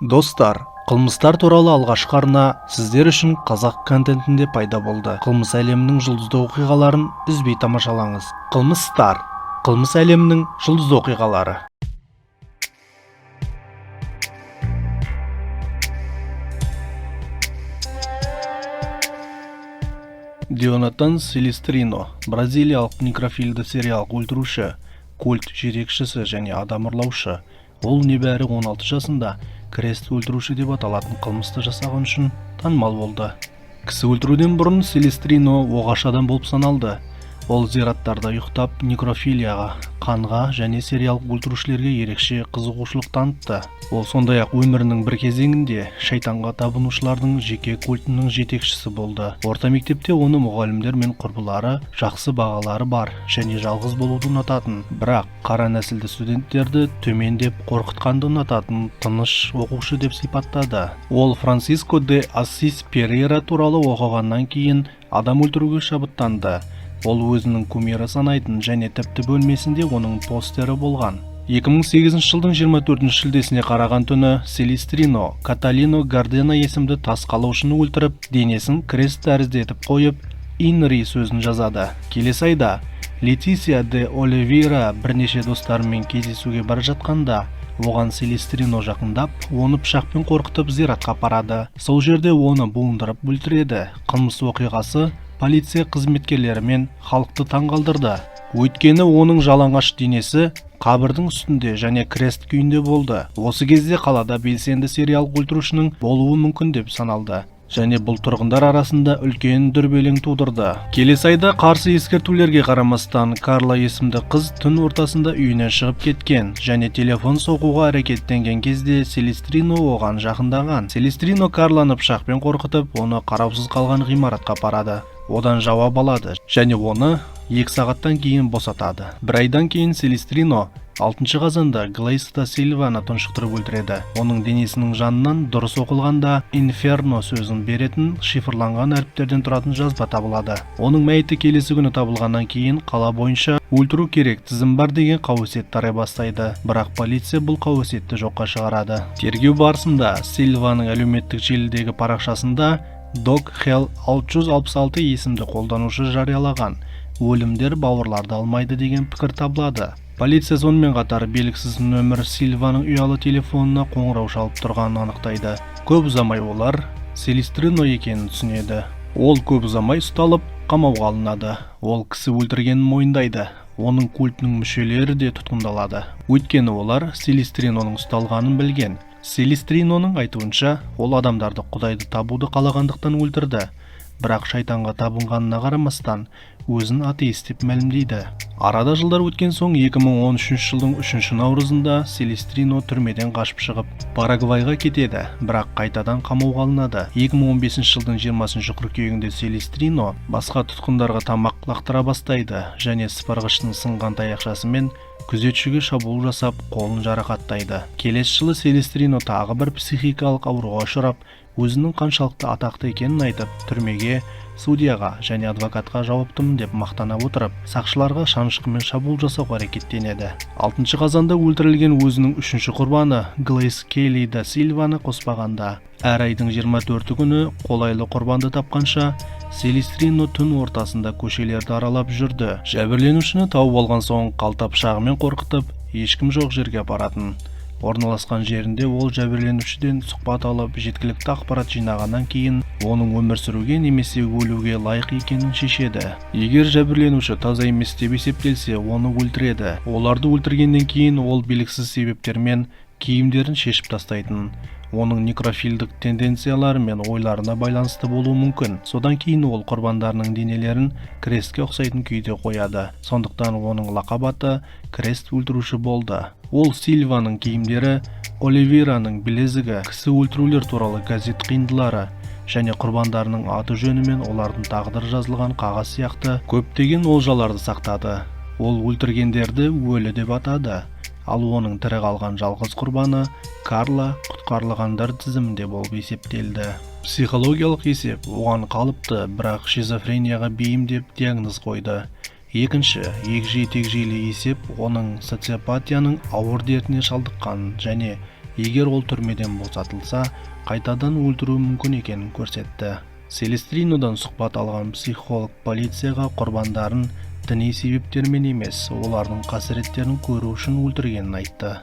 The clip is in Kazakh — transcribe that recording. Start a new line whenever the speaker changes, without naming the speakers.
Достар, қылмыстар туралы алғашқы арна сіздер үшін қазақ контентінде пайда болды. Қылмыс әлемінің жұлдызды оқиғаларын үзбей тамашалаңыз. Қылмыс әлемінің жұлдызды оқиғалары. Дионатан Селестрино, бразилиялық некрофильді сериялық өлтіруші, культ жетекшісі және адам ұрлаушы. Ол небәрі 16 жасында крест өлтіруші деп аталатын қылмысты жасаған үшін танымал болды. Кісі өлтіруден бұрын Селестрино оғашадан болып саналды. Ол зираттарда ұйықтап некрофилияға, қанға және сериялық өлтірушілерге ерекше қызығушылық танытты. Ол сондай-ақ өмірінің бір кезеңінде шайтанға табынушылардың жеке культінің жетекшісі болды. Орта мектепте оны мұғалімдер мен құрбылары жақсы бағалары бар және жалғыз болуды ұнататын, бірақ қара нәсілді студенттерді төмен деп қорқытқанды ұнататын тыныш оқушы деп сипаттады. Ол Франсиско де Ассис Перейра туралы оқығаннан кейін адам өлтіруге шабыттанды. Ол өзінің кумирі санайтын және тіпті бөлмесінде оның постері болған. 2008 жылдың 24 шілдесіне қараған түні Селестрино Каталино Гардена есімді тас қалаушыны өлтіріп, денесін крест тәрізді етіп қойып, Инри сөзін жазады. Келесі айда Летисия де Оливейра бірнеше достарымен кездесуге бара жатқанда, оған Селестрино жақындап, оны пышақпен қорқытып зиратқа апарады. Сол жерде оны буындырып өлтіреді. Қылмыс оқиғасы полиция қызметкерлері мен халықты таңғалдырды. Өйткені оның жалаңаш денесі қабірдің үстінде және крест күйінде болды. Осы кезде қалада белсенді сериялық өлтірушінің болуы мүмкін деп саналды. Және бұл тұрғындар арасында үлкен дүрбелең тудырды. Келесі айда қарсы ескертулерге қарамастан Карла есімді қыз түн ортасында үйінен шығып кеткен және телефон соғуға әрекеттенген кезде Селестрино оған жақындаған. Селестрино Карланы пышақпен қорқытып, оны қараусыз қалған ғимаратқа апарады. Одан жауап алады және оны 2 сағаттан кейін босатады. Бір айдан кейін Селестрино 6 қазанда Глейста Сильваны тұншықтырып өлтіреді. Оның денесінің жанынан дұрыс оқылғанда инферно сөзін беретін шифрланған әріптерден тұратын жазба табылады. Оның мәйіті келесі күні табылғаннан кейін қала бойынша өлтіру керек тізім бар деген қауесет тарай бастайды. Бірақ полиция бұл қауесетті жоққа шығарады. Тергеу барысында Сильваның әлеуметтік желідегі парақшасында Dog Hell 666 есімді қолданушы жариялаған өлімдер бауырларды алмайды деген пікір табылады. Полиция сонымен қатар белгісіз нөмір Сильваның ұялы телефонына қоңырау шалып тұрғанын анықтайды. Көп ұзамай олар Селестрино екенін түсінеді. Ол көп ұзамай ұсталып, қамауға алынады. Ол кісі өлтіргенін мойындайды. Оның культінің мүшелері де тұтқындалады. Өйткені олар Селестриноның ұсталғанын білген. Селестриноның айтуынша, ол адамдарды құдайды табуды қалағандықтан өлтірді. Бірақ шайтанға табынғанына қарамастан, өзін атеист деп мәлімдейді. Арада жылдар өткен соң 2013 жылдың 3 наурызында Селестрино түрмеден қашып шығып, Парагвайға кетеді, бірақ қайтадан қамауға алынады. 2015 жылдың 20 қыркүйегінде Селестрино басқа тұтқындарға тамақ лақтыра бастайды және сыпырғыштың сынған таяқшасымен күзетшіге шабуыл жасап, қолын жарақаттайды. Келесі жылы Селестрино тағы бір психикалық ауруға ұшырап, өзінің қаншалықты атақты екенін айтып, түрмеге, судьяға және адвокатқа жауаптымын деп мақтана отырып, сақшыларға шанышқымен шабуыл жасауға әрекеттенеді. 6 қазанда өлтірілген өзінің 3-ші құрбаны Глейс Келли да Сильваны қоспағанда, әр айдың 24 күні қолайлы құрбанды тапқанша, Селестрино түн ортасында көшелерді аралап жүрді. Жәбірленушіні тауып алған соң қалта пышағымен қорқытып, ешкім жоқ жерге апаратын. Орналасқан жерінде ол жәбірленушіден сұхбат алып, жеткілікті ақпарат жинағаннан кейін оның өмір сүруге немесе өлуге лайық екенін шешеді. Егер жәбірленуші таза емес деп есептелсе, оны өлтіреді. Оларды өлтіргеннен кейін ол белгісіз себептермен киімдерін шешіп тастайтын. Оның некрофилдік тенденциялары мен ойларына байланысты болуы мүмкін. Содан кейін ол құрбандарының денелерін крестке ұқсайтын күйде қояды. Сондықтан оның лақап аты крест өлтіруші болды. Ол Сильваның киімдері, Оливейраның білезігі, кісі өлтірулер туралы газет қиындылары және құрбандарының аты жөні мен олардың тағдыры жазылған қағаз сияқты көптеген олжаларды сақтады. Ол өлтіргендерді өлі деп атады. Ал оның тірі қалған жалғыз құрбаны Карла құтқарылғандар тізімінде болып есептелді. Психологиялық есеп оған қалыпты, бірақ шизофренияға бейім деп диагноз қойды. Екінші, егжей-тегжейлі есеп оның социопатияның ауыр дертіне шалдыққанын және егер ол түрмеден босатылса, қайтадан өлтіруі мүмкін екенін көрсетті. Селестринодан сұхбат алған психолог полицияға құрбандарын діни себептермен емес, олардың қасіреттерін көру үшін өлтіргенін айтты.